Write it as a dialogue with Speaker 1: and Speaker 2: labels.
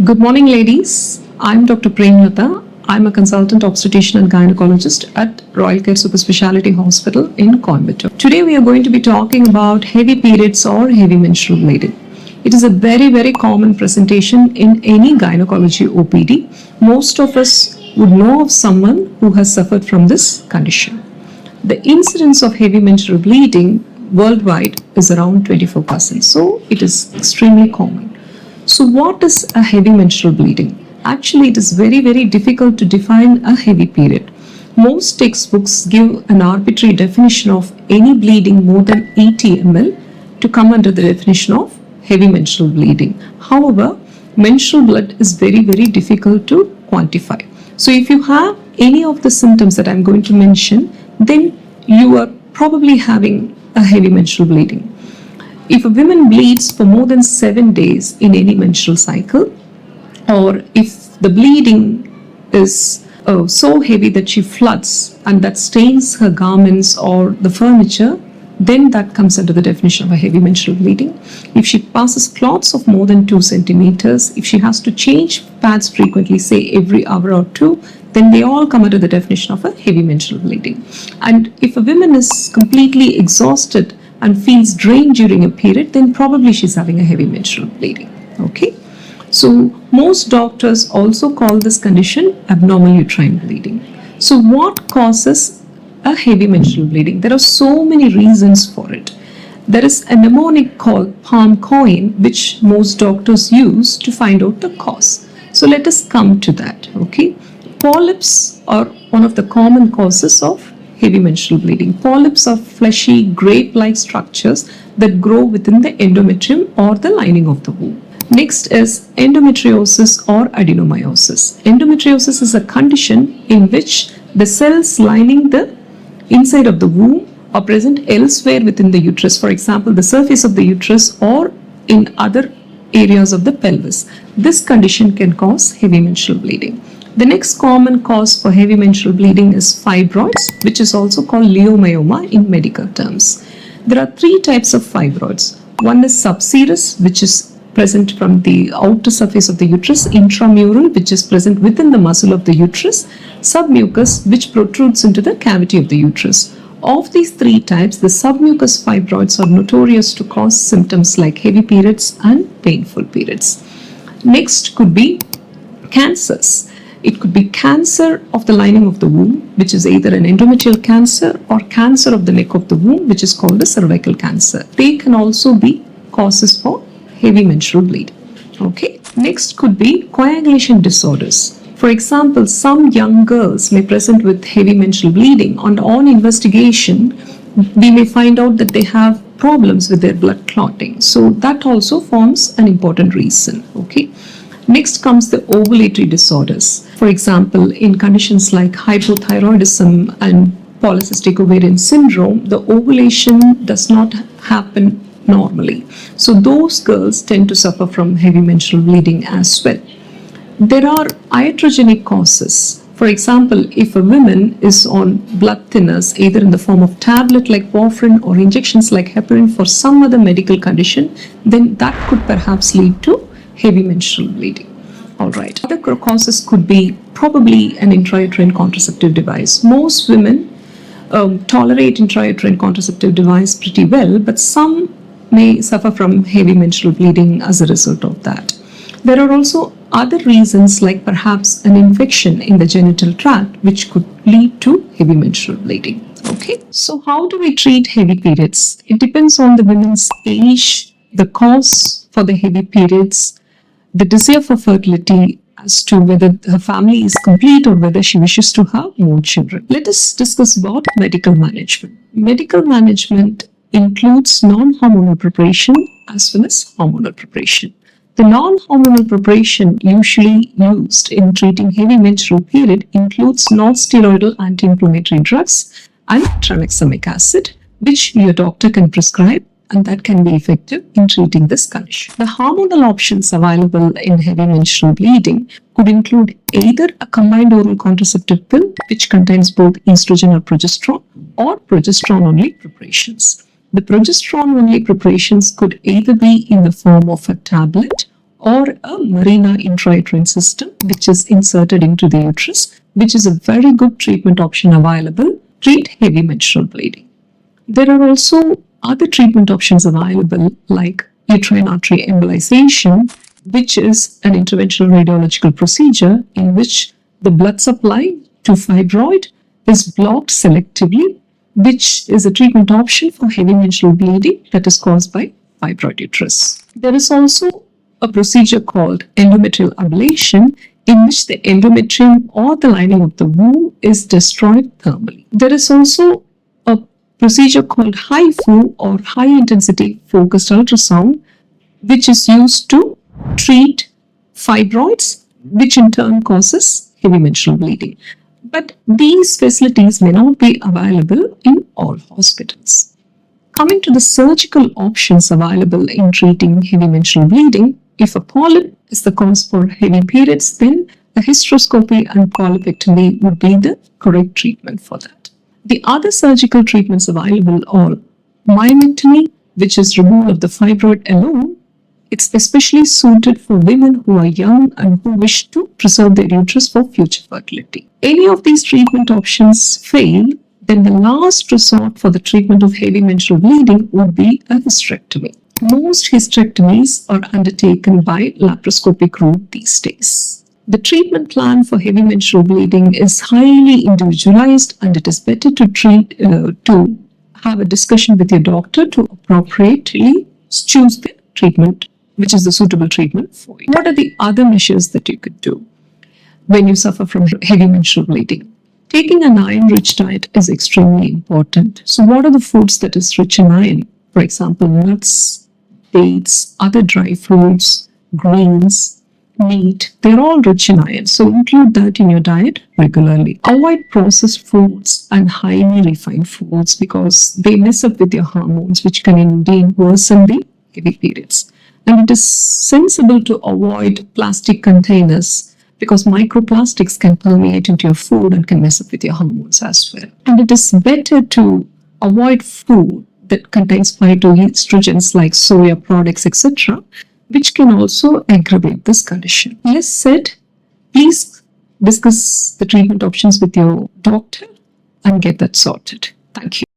Speaker 1: Good morning, ladies. I'm Dr. Premalatha. I'm a consultant obstetrician and gynecologist at Royal Care Super Speciality Hospital in Coimbatore. Today we are going to be talking about heavy periods or heavy menstrual bleeding. It is a very common presentation in any gynecology OPD. Most of us would know of someone who has suffered from this condition. The incidence of heavy menstrual bleeding worldwide is around 24%, so it is extremely common. So what is a heavy menstrual bleeding? Actually, it is very difficult to define a heavy period. Most textbooks give an arbitrary definition of any bleeding more than 80 ml to come under the definition of heavy menstrual bleeding. However, menstrual blood is very difficult to quantify. So if you have any of the symptoms that I'm going to mention, then you are probably having a heavy menstrual bleeding. If a woman bleeds for more than 7 days in any menstrual cycle, or if the bleeding is so heavy that she floods and that stains her garments or the furniture, then that comes under the definition of a heavy menstrual bleeding. If she passes clots of more than 2 centimeters, if she has to change pads frequently, say every hour or two, then they all come under the definition of a heavy menstrual bleeding. And if a woman is completely exhausted and feels drained during a period, then probably she's having a heavy menstrual bleeding. Okay, so most doctors also call this condition abnormal uterine bleeding. So what causes a heavy menstrual bleeding? There are so many reasons for it. There is a mnemonic called palm coin, which most doctors use to find out the cause. So let us come to that. Okay, polyps are one of the common causes of heavy menstrual bleeding. Polyps are fleshy, grape-like structures that grow within the endometrium or the lining of the womb. Next is endometriosis or adenomyosis. Endometriosis is a condition in which the cells lining the inside of the womb are present elsewhere within the uterus. For example, the surface of the uterus or in other areas of the pelvis. This condition can cause heavy menstrual bleeding. The next common cause for heavy menstrual bleeding is fibroids, which is also called leiomyoma in medical terms. There are 3 types of fibroids. One is subserous, which is present from the outer surface of the uterus, intramural, which is present within the muscle of the uterus, submucous, which protrudes into the cavity of the uterus. Of these 3 types, the submucous fibroids are notorious to cause symptoms like heavy periods and painful periods. Next could be cancers. It could be cancer of the lining of the womb, which is either an endometrial cancer or cancer of the neck of the womb, which is called a cervical cancer. They can also be causes for heavy menstrual bleeding. Okay. Next could be coagulation disorders. For example, some young girls may present with heavy menstrual bleeding, and on investigation, we may find out that they have problems with their blood clotting. So that also forms an important reason. Okay. Next comes the ovulatory disorders. For example, in conditions like hypothyroidism and polycystic ovarian syndrome, the ovulation does not happen normally. So those girls tend to suffer from heavy menstrual bleeding as well. There are iatrogenic causes. For example, if a woman is on blood thinners, either in the form of tablet like warfarin or injections like heparin for some other medical condition, then that could perhaps lead to heavy menstrual bleeding. Alright. Other causes could be probably an intrauterine contraceptive device. Most women tolerate intrauterine contraceptive device pretty well, but some may suffer from heavy menstrual bleeding as a result of that. There are also other reasons like perhaps an infection in the genital tract which could lead to heavy menstrual bleeding. Okay. So how do we treat heavy periods? It depends on the woman's age, the cause for the heavy periods, the desire for fertility as to whether her family is complete or whether she wishes to have more children. Let us discuss about medical management. Medical management includes non-hormonal preparation as well as hormonal preparation. The non-hormonal preparation usually used in treating heavy menstrual period includes non-steroidal anti-inflammatory drugs and tranexamic acid, which your doctor can prescribe, and that can be effective in treating this condition. The hormonal options available in heavy menstrual bleeding could include either a combined oral contraceptive pill, which contains both estrogen or progesterone-only preparations. The progesterone-only preparations could either be in the form of a tablet or a Marina intrauterine system, which is inserted into the uterus, which is a very good treatment option available to treat heavy menstrual bleeding. There are also other treatment options available like uterine artery embolization, which is an interventional radiological procedure in which the blood supply to fibroid is blocked selectively, which is a treatment option for heavy menstrual bleeding that is caused by fibroid uterus. There is also a procedure called endometrial ablation, in which the endometrium or the lining of the womb is destroyed thermally. There is also a procedure called HIFU or high intensity focused ultrasound, which is used to treat fibroids, which in turn causes heavy menstrual bleeding. But these facilities may not be available in all hospitals. Coming to the surgical options available in treating heavy menstrual bleeding, if a polyp is the cause for heavy periods, then a hysteroscopy and polypectomy would be the correct treatment for that. The other surgical treatments available are myomectomy, which is removal of the fibroid alone. It's especially suited for women who are young and who wish to preserve their uterus for future fertility. Any of these treatment options fail, then the last resort for the treatment of heavy menstrual bleeding would be a hysterectomy. Most hysterectomies are undertaken by laparoscopic route these days. The treatment plan for heavy menstrual bleeding is highly individualized, and it is better to have a discussion with your doctor to appropriately choose the treatment which is the suitable treatment for you. What are the other measures that you could do when you suffer from heavy menstrual bleeding? Taking an iron-rich diet is extremely important. So what are the foods that is rich in iron? For example, nuts, dates, other dry fruits, grains, meat, they're all rich in iron. So include that in your diet regularly. Avoid processed foods and highly refined foods because they mess up with your hormones, which can indeed worsen the heavy periods. And it is sensible to avoid plastic containers because microplastics can permeate into your food and can mess up with your hormones as well. And it is better to avoid food that contains phytoestrogens like soya products, etc., which can also aggravate this condition. Less said, please discuss the treatment options with your doctor and get that sorted. Thank you.